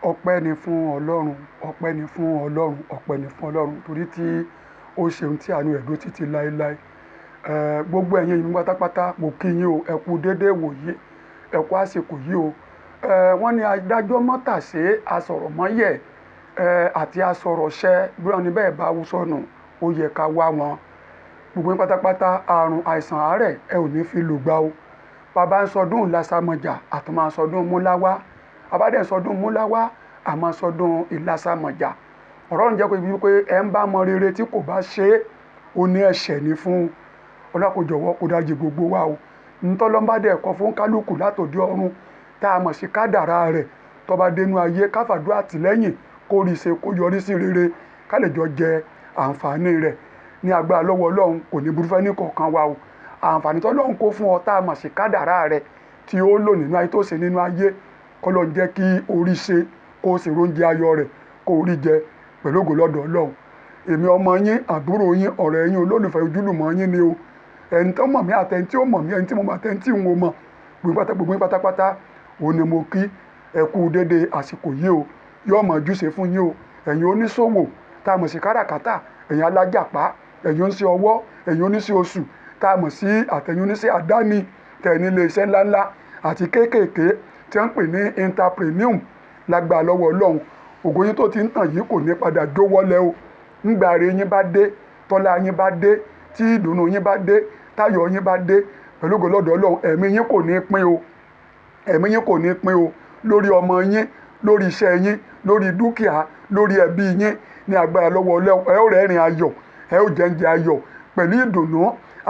Ọpẹ́ ni fún Ọlọ́run, ọpẹ́ ni fún Ọlọ́run, ọpẹ́ ni fún Ọlọ́run torí tí ó ṣeun tí àánú rẹ̀ dúró títí láéláé. Gbogbo ẹ̀yin yìí pátápátá mo kí yín o, ẹ kú dédé wòyí, ẹ kú àsìkò yìí o. Wọ́n ní adájọ́ mọ́tàṣé asọ̀rọ̀ mọ́yẹ̀ àti asọ̀rọ̀ṣẹ́ bí wọ́n ní bẹ́ẹ̀ bá wú sọnù ó yẹ ká wá wọn. Gbogbo yín pátápátá àrùn àìsàn àárẹ̀ ẹ ò ní fi lùgbà o. Bàbá ń sọdún ìlàsàmọ̀jà àtúmọ̀ sọdún múláwá. Abádẹ́ sọdún múláwá àmọ́ sọdún ìlàsàmọ̀jà. Ọ̀rọ̀ ń jẹ́ pé wípé ẹ ń bá mọ rere tí kò bá ṣe é ó ní ẹ̀ṣẹ̀ ní fún ọlọ́kọ̀jọ̀wọ́ kó dájú gbogbo wa o. Ntọ́lọ́mbádẹ́ ẹ̀kọ́ fún kálukú látòdì ọ̀run tá a mọ̀ sí kádàrá rẹ̀ tó bá dénú ayé káfàdúrà àtìlẹ́yìn kó rí ṣe kó yọrí sí rere ká lè jọ jẹ àǹfààní rẹ̀ ní agbára lọ́wọ́ Ọlọ́run kò ní burú fẹ́ ní kọ̀ọ̀kan wa o. Àǹfààní tọ́lọ́run kó fún ọ tá a mọ̀ sí kádàrá rẹ̀ tí ó lò nínú ayé tó ṣe nínú ayé kọ́lọ́ ń jẹ́ kí orí ṣe kó o sì róúnjẹ ayọ̀ rẹ̀ kó o rí jẹ pẹ̀lú ògo lọ́dọ̀ Ọlọ́run. Èmi ọmọ yín àbúrò yín ọ̀rẹ́ yín olólùfẹ́ ojúlùmọ̀ yín ni o. Ẹni tó mọ̀ mí àtẹni tí ó mọ̀ mí ẹni tí mo mọ̀ àtẹni tí n ò mọ̀ gbogbo yín pátápátá òun ni mo kí ẹ kú dédé àsìkò yìí o. Yóò mọ̀ júṣe fún yín o. Ẹ̀yin oníṣòwò tá a mọ̀ sí káràkátà, ẹ̀yin alájàpá, ẹ̀yin oníṣẹ́ ọwọ́, ẹ̀yin oníṣẹ́ oṣù tá a mọ̀ sí àtẹ̀yin oníṣẹ́ àdáni tẹ̀yìn ilé iṣẹ́ ńláńlá àti kéékèèké tí wọ́n ń pè ní entrepreneur lágbára lọ́wọ́ Ọlọ́run. Ògo yín tó ti ń tàn yìí kò ní padà jó wọlé o. Ńgbà rere yín bá dé, tọ́lá yín bá dé, tí ìdùnnú yín bá dé, táyọ̀ yín bá dé pẹ̀lú ògo lọ́dọ̀ Ọlọ́run ẹ̀mí yín kò ní pín o. Ẹ̀mí yín kò ní pín o lórí ọmọ yín, lórí iṣẹ́ yín, lórí dúkìá, lórí ẹbí yín ní agbára lọ́wọ́ Ọlọ́run. Ẹ ó rẹ́rìn ayọ̀, ẹ ó jẹ́ǹjẹ́ ayọ̀ pẹ̀lú ìdùnnú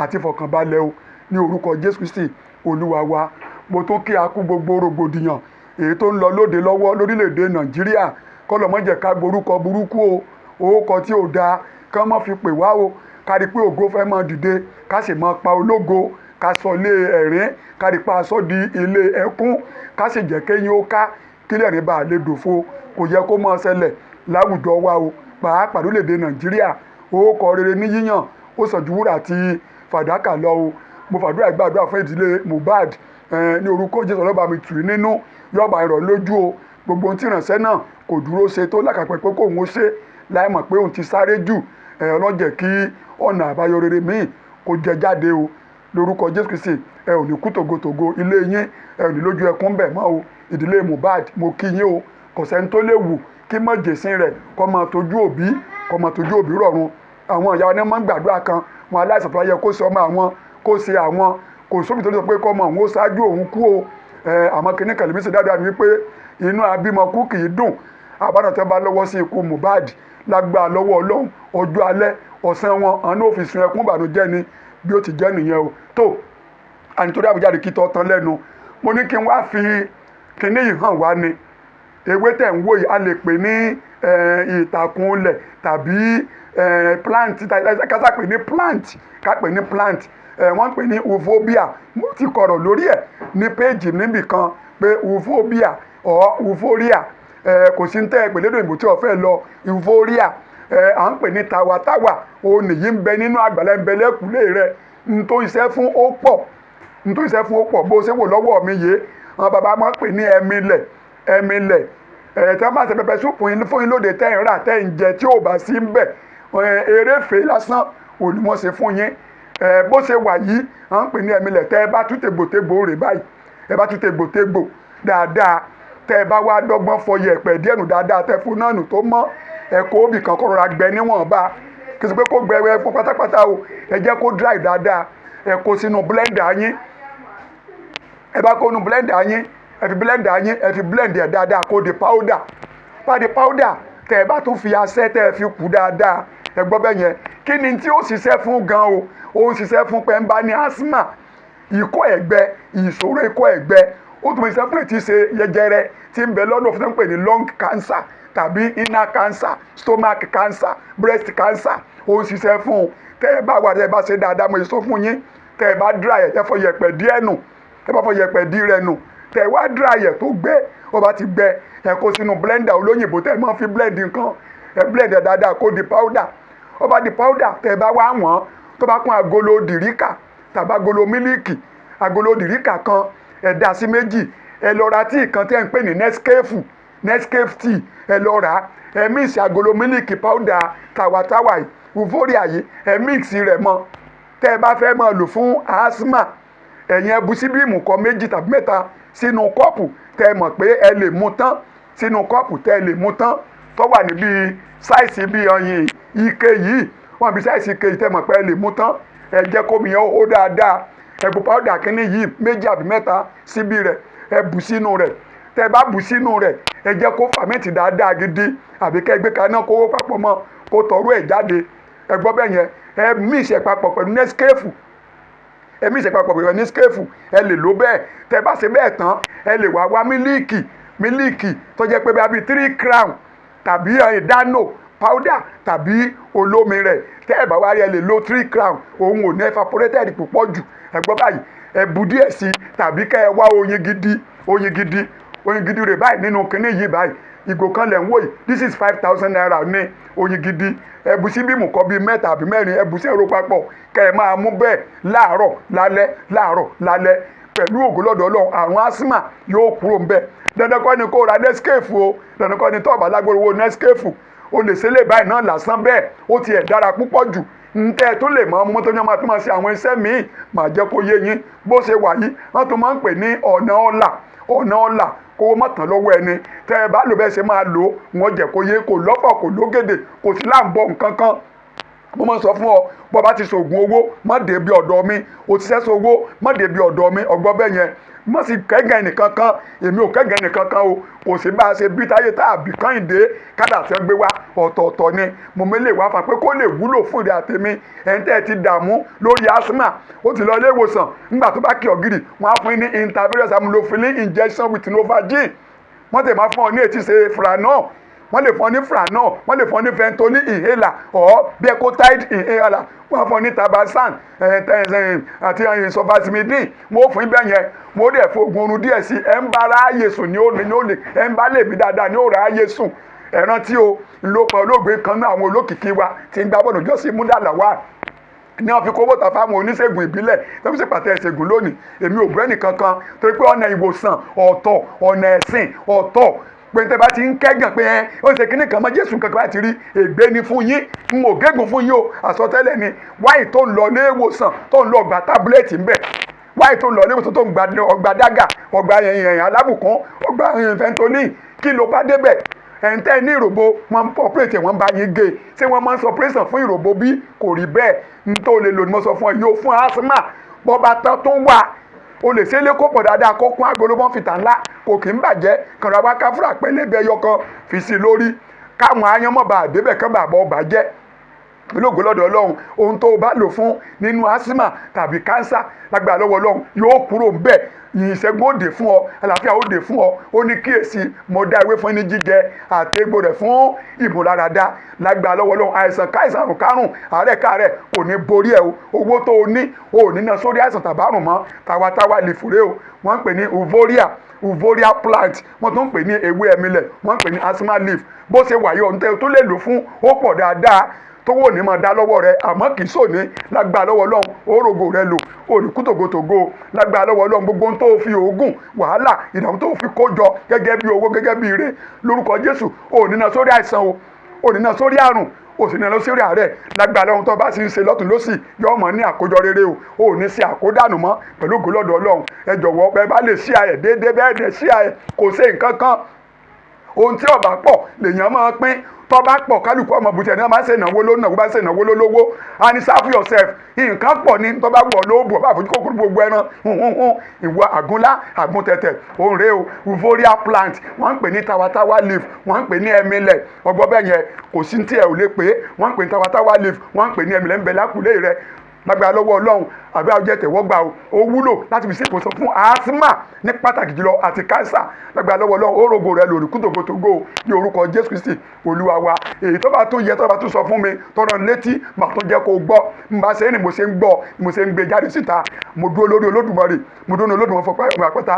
àti ìfọ̀kànbalẹ̀ o ní orúkọ Jésù Kristi Olúwa wa. Mo tún kí a kú gbogbo rògbòdìyàn èyí tó ń lọ lóde lọ́wọ́ lórílẹ̀‐èdè Nàìjíríà kọ́lọ̀ má jẹ́ ká gborúkọ burúkú o. Orúkọ tí ò dáa kán má fi pè wá o. Ká rí pé ògo fẹ́ máa dìde ká sì máa pa ológo ká sọ ilé ẹ̀rín ká rí pa aṣọ di ilé ẹkún ká sì jẹ́ kéyìn ó ká kílẹ̀ ní bá a lè dòfo. Kò yẹ kó máa ṣẹlẹ̀ láwùjọ wa o pàápàá lórílẹ̀‐èdè Nàìjíríà. Orúkọ rere ní yíyàn ó sàn ju wúrà àti fàdákà lọ o. Mo fàdúrà gbàdúrà fún ìdílé Mohbad ní orúkọ Jésù ọlọ́ba mi tù í nínú yọ̀ọ̀bà ìrọ̀ lójú o. Gbogbo ohun tí ìrànṣẹ́ náà kò dúró ṣe tó lákàpẹ́ pé kóun ó ṣe láì mọ̀ pé òun ti sáré jù ọlọ́jẹ̀ kí ọ̀nà àbáyọ rere míì kó jẹ jáde o lórúkọ Jésù Kristi. Ẹ ò ní kú tògótògó ilé yín ẹ ò ní lójú ẹkún bẹ̀ mọ́ o. Ìdílé Mohbad mo kí yín o. Kò sẹ́ni tó lè wù kí mọ̀jẹ̀sín rẹ̀ kó máa tójú òbí rọ̀run. Àwọn ìyá wa ní wọ́n máa ń gbàdúrà kan wọn aláìsàn tó yẹ kó ṣe ọmọ àwọn kó ṣe àwọn kò sóbì tó lè sọ pé kọ́ ọmọ òun ó ṣáájú òun kú o. Àmọ́ kìíní kàlẹ́mí ṣe dáadáa ni wípé inú abímọ kú kì í dùn. Àbádàn tẹ́ bá lọ́wọ́ sí ikú Mohbad lágbára lọ́wọ́ Ọlọ́run ọjọ́ alẹ́ ọ̀sán wọn àwọn náà fi sun ẹkún ìbànújẹ́ ni bí ó ti jẹ́ nìyẹn o. Tó ànítorí àbújáde kí tọ́ tán lẹ́nu mo ní kí n wá fi kíní yìí hàn wá ni. Ewé tẹ̀ ń wò yìí a lè pè ní ìtàkùn ilẹ̀ tàbí plant kásá pè ní plant ká pè ní plant. Wọ́n pè ní Euphoria. Mo ti kọ̀rọ̀ lórí ẹ̀ ní péèjì níbì kan pé Euphoria or Euphoria kò sí ń tẹ́ pè lédè òyìnbó tí wọ́n fẹ́ lọ Euphoria. À ń pè ní tàwátàwà òun nìyí ń bẹ nínú àgbàlá ń bẹ lẹ́kùlé rẹ̀ ntó iṣẹ́ fún ó pọ̀ bó ṣe wò lọ́wọ́ mi yé. Àwọn bàbá máa ń pè ní ẹ̀mílẹ̀ tí wọ́n bá ṣe pẹpẹ súpù fún yín lóde tẹ́ ń rà tẹ́ ń jẹ tí ò bá sí ń bẹ̀ eréfèé lásán òní wọ́n ṣe fún yín. Bó ṣe wà yìí à ń pè ní ẹ̀mílẹ̀ tẹ́ ẹ bá tún tegbòtegbò rè báyìí ẹ bá tún tegbòtegbò dáadáa tẹ́ ẹ bá wá dọ́gbọ́n fọ yẹ̀pẹ̀ díẹ̀ nù dáadáa tẹ́ fún náà nù tó mọ́ ẹ̀kọ́ òbí kan kọ́ rọra gbẹ níwọ̀nba kí n sọ pé kó gbẹ fún pátápátá o. Ẹ jẹ́ kó dry dáadáa ẹ kó sínú blender yín. Ẹ bá kó nu blender yín ẹ fi blender yín ẹ fi blend ẹ̀ dáadáa kó di powder. Bá di powder tẹ́ ẹ bá tún fi asẹ́ tẹ́ ẹ fi kù dáadáa ẹ gbọ́ bẹ́ẹ̀ yẹn. Kí ni tí ó ṣiṣẹ́ fún gan o? Ó ń ṣiṣẹ́ fún pé ń bá ní asthma, ikọ́ ẹ̀gbẹ, ìṣòro ikọ́ ẹ̀gbẹ. Ó tún ṣiṣẹ́ fún ètí ṣe jẹjẹrẹ tí ń bẹ lọ́dọ̀ fún tó ń pè ní lung cancer tàbí inner cancer, stomach cancer, breast cancer. Ó ń ṣiṣẹ́ fún un. Tẹ́ ẹ bá wà tẹ́ ẹ bá ṣe dáadáa mo sọ fún yín. Tẹ́ ẹ bá dry ẹ̀ tẹ́ fọ yẹ̀pẹ̀ díẹ̀ nù. Tẹ́ bá fọ yẹ̀pẹ̀ dí rẹ̀ nù. Tẹ́ ẹ wá dry ẹ̀ tó gbẹ ó bá ti gbẹ ẹ kó sínú blender olóyìnbó tẹ́ ẹ máa fi blend nǹkan ẹ blend ẹ̀ dáadáa kó di powder. Ó bá di powder tẹ́ ẹ bá wá wọ́n tó bá kún agolo dìríkà tàbí agolo mílíìkì agolo dìríkà kan ẹ dá sí méjì ẹ lọ ra tíì kan tẹ́ ń pè ní Nescafe Nescafe tea ẹ lọ rà ẹ mix agolo mílìkì powder tàwátàwá yìí Euphoria yìí ẹ mix rẹ̀ mọ́ tẹ́ ẹ bá fẹ́ máa lò fún asthma ẹ̀yin ẹ bu síbí ìmùkọ́ 2 tàbí 3 sínú kọ́ọ̀pù tẹ́ ẹ mọ̀ pé ẹ lè mu tán sínú kọ́ọ̀pù tẹ́ ẹ lè mu tán tó wà níbi sáìsì bí ọyìn ike yìí wọ́n bí sáìsì ike yìí tẹ́ ẹ mọ̀ pé ẹ lè mu tán ẹ jẹ́ kómi yẹn ó dáadáa ẹ bu powder kínní yìí 2 àbí 3 síbí rẹ̀ ẹ bù sínú rẹ̀ tẹ́ ẹ bá bù sínú rẹ̀ ẹ jẹ́ kó fàmẹ́ǹtì dáadáa gidi àbí kẹ́ ẹ gbé kaná kó wó papọ̀ mọ́ kó tọrú ẹ̀ jáde ẹ gbọ́ bẹ́ẹ̀ yẹn ẹ mix ẹ̀ papọ̀ pẹ̀lú Nescafe ẹ mix ẹ̀ papọ̀ pẹ̀lú Nescafe ẹ lè lò bẹ́ẹ̀ tẹ́ ẹ bá ṣe bẹ́ẹ̀ tán ẹ lè wá mílíìkì tó jẹ́ pé bí 3 crown tàbí dano powder tàbí olómi rẹ̀ tẹ́ ẹ bá wá rí ẹ lè lo 3 crown òun ò ní evaporated púpọ̀ jù ẹ gbọ́ báyìí ẹ bu díẹ̀ sí tàbí kẹ́ ẹ wá oyin gidi rẹ̀ báyìí nínú kinní yìí báyìí ìgò kan lẹ̀ ń wò yìí this is 5,000 naira ní oyin gidi ẹ bu sí bímù kan bíi 3 àbí 4 ẹ bu sí ẹ̀rọ papọ̀ kẹ́ ẹ máa mú bẹ́ẹ̀ láàárọ̀ lálẹ́ pẹ̀lú ògo lọ́dọ̀ Ọlọ́run àrùn asthma yóò kúrò ńbẹ̀ dandan kọ́ ni kó ra Nescafe o dandan kọ́ ni tó bá lágbóró wo Nescafe o lè ṣe lè báyìí náà lásán bẹ́ẹ̀ ó tiẹ̀ dára púpọ̀ jù ntẹ́ tó lè mọ ọmọ tó yẹn máa tún máa ṣe àwọn iṣẹ́ míì máa jẹ́ kó yé yín bó ṣe wà yìí wọ́n tún máa ń pè ní ọ̀nà ọ̀là kó má tán lọ́wọ́ ẹni tẹ́ ẹ bá lò bẹ́ẹ̀ ṣe máa lò ó wọ́n jẹ́ kó yé kò lọ́fọ̀ kò lógèdè kò sí láǹbọ̀ nǹkan kan mo máa sọ fún ọ bó bá ti ṣògùn owó má dé bí ọ̀dọ̀ mi o ti ṣẹ́ṣọ owó má dé bí ọ̀dọ̀ mi ọgbọ́n bẹ́ẹ̀ yẹn má sì kẹ́gàn ẹnìkan kan èmi ò kẹ́gàn ẹnìkan kan o kò sí bá a ṣe bí táyé tá àbí Kẹ́hìndé kádà tí wọ́n gbé wá ọ̀tọ̀ọ̀tọ̀ ni mo mélè wá fà pé kó lè wúlò fún ìdí àtẹ̀mí ẹ̀ńtẹ́ ti dààmú lórí asthma ó ti lọ ilé ìwòsàn nígbà tó bá kí ọ̀gìrì wọ́n á fún yín ní intravenous amulofilin injection with Novogyl wọ́n tẹ̀ máa fún ọ ní etí ṣe Franol wọ́n lè fún ọ ní Franol wọ́n lè fún ọ ní Ventolin inhaler or Becotide inhaler wọ́n fún ọ ní Tabasan àti Sulfaximidin wọ́n fún ibẹ̀ yẹn wọ́n dẹ̀ fún oògùn oorun díẹ̀ sí ẹ̀ ń bá ráàyè sùn ní òní ẹ̀ ń bá lè mí dáadáa ní òòrà ráàyè sùn ẹ̀ràn tí o ńlọpọ̀ olóògbé kan náà àwọn olókìkí wa ti ń gbá bọ́ọ̀lù jọ́sí múdàlá wa ní wọ́n fi kówó tà fáwọn oníṣègùn ìbílẹ̀ tó fi ṣe pàtẹ ìṣègùn lónìí èmi ò bẹ́ẹ̀ nìkan kan torí pé ọ̀nà ìwòsàn ọ̀tọ̀ ọ̀nà ẹ̀sìn ọ̀tọ̀ pé tẹ́ bá ti ń kẹ́gàn pé ẹ ó ṣe kíní kan mọ́ Jésù kankan láti rí ègbé ni fún yín n ò gégùn fún yín o àsọtẹ́lẹ̀ ni wáyé tó ń lọ ilé ìwòsàn tó ń lọ gba tábúlẹ̀tì ńbẹ̀ wáyé tó ń lọ ilé ìwòsàn tó ń gba dágà ọgbà yẹn alábùkún ọgbà Ventolin kí ló bá débẹ̀ ẹ̀ǹtẹ́ ní ìròbó wọn ń ọ̀pẹ́rẹ́tì wọn bá yín gé ṣé wọ́n máa ń sọ pírẹ́sàn fún ìròbó bí kò rí bẹ́ẹ̀ ń tó lè lò ní mo sọ fún ọ yóò fún asthma bọ́ba tán tó wà o lè ṣe é lékò pọ̀ dáadáa kó kún agolo bọ́ǹfìtà ńlá kò kì í bàjẹ́ kànra wá káfúrà pẹ́lẹ́bẹ̀ yọkan fi sí lórí káwọn ayánmọ́ba àdébẹ̀ kan bàbá ọba jẹ́ olóògbé lọ́dọ̀ Ọlọ́run ohun tó o bá lò fún nínú asthma tàbí kánsà lágbára lọ́wọ́ Ọlọ́run yóò kúrò ń bẹ̀ ìṣẹ́gun òde fún ọ àlàáfíà òde fún ọ ó ní kíyèsí mo dá ewé fún ní jíjẹ àti egbò rẹ̀ fún ìmúláradá lágbára lọ́wọ́ Ọlọ́run àìsàn káìsàn àrùn kárùn àárẹ̀ káàrẹ̀ kò ní borí ẹ o owó tó o ní o ò ní ná sórí àìsàn tàbárùn mọ́ tàwátàwá lè fúre o wọ́n ń pè ní Euphoria plant wọ́n tún ń pè ní ewé ẹ̀mílẹ̀ wọ́n ń pè ní asthma leaf bó ṣe wà yọ ohun tó lè lò fún ó pọ̀ dáadáa tówó ní máa dá lọ́wọ́ rẹ àmọ́ kì í sòní lágbára lọ́wọ́ Ọlọ́run òrògò rẹ lò òní kútògótògó lágbára lọ́wọ́ Ọlọ́run gbogbo tó fi oògùn wàhálà ìdààmú tó fi kó jọ gẹ́gẹ́ bí owó gẹ́gẹ́ bí ire lórúkọ Jésù òní náà sórí àìsàn o òní náà sórí àrùn òsì náà lọ sórí àárẹ̀ lágbára Ọlọ́run tó bá sì ń ṣe lọ́tún lọ́sì yóò mọ̀ ní àkójọ rere o òní ṣe àkódànù mọ́ pẹ̀lú ògo lọ́dọ̀ Ọlọ́run ẹ jọ̀wọ́ ẹ bá lè ṣí ayẹ̀ déédéé bẹ́ẹ̀ dẹ̀ ṣí ayẹ̀ kò ṣe nǹkan kan ohun tí ọba pọ̀ lèèyàn máa pín tó bá pọ̀ kálukú ọmọ bùtẹ̀ ní wọ́n máa ń ṣe ìnáwó lónàwó bá ń ṣe ìnáwó lólówó and serve yourself nǹkan pọ̀ ní tó bá wọ̀ lóòbù ọba àfojú kòkòrò gbogbo ẹran ìwọ àgúnlá àgúntẹ̀tẹ̀ òun rèé o Euphoria plant wọ́n ń pè ní tawatawa leaf wọ́n ń pè ní ẹ̀mílẹ̀ ọgbọ́n bẹ́ẹ̀ yẹn kò sí tí ẹ ò lè pè é wọ́n ń pè ní tawatawa leaf wọ́n ń pè ní ẹ̀mílẹ̀ ń bẹ lákùlé rẹ lágbára lọ́wọ́ Ọlọ́run àbí àwùjẹ tẹ̀wọ́gbà ó wúlò láti fi ṣe ìkóso fún asthma ní pàtàkì jùlọ àti kánsà lágbára lọ́wọ́ Ọlọ́run ó rògbò rẹ lórí kútòkótógó ní orúkọ Jésù Kristi Olúwa wa èyí tó bá tún yẹ tó bá tún sọ fún mi tọrọ létí màá tún jẹ́ kó gbọ́ n bá ṣe é ni mo ṣe ń gbọ́ ni mo ṣe ń gbé jáde síta mo dúró lórí Olódùmarè mo dúró lórí Olódùmarè fọpá ìwọ̀n àpẹta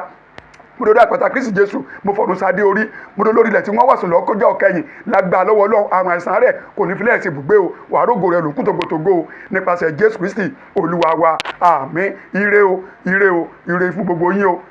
mo dúró àpẹta Kristi Jésù mo fọdún sáde orí mo dúró lórí ilẹ̀ tí wọ́n wà sùn lọ́kọjá ọ̀kẹyìn lágbára lọ́wọ́ Ọlọ́run àrùn àìsàn rẹ̀ kò ní filẹ̀ sí ibùgbé o wàá rògbò rẹ̀ lòkú tògótògó nípasẹ̀ Jésù Kristi Olúwa wa àmín ire o ire o ire fún gbogbo yín o.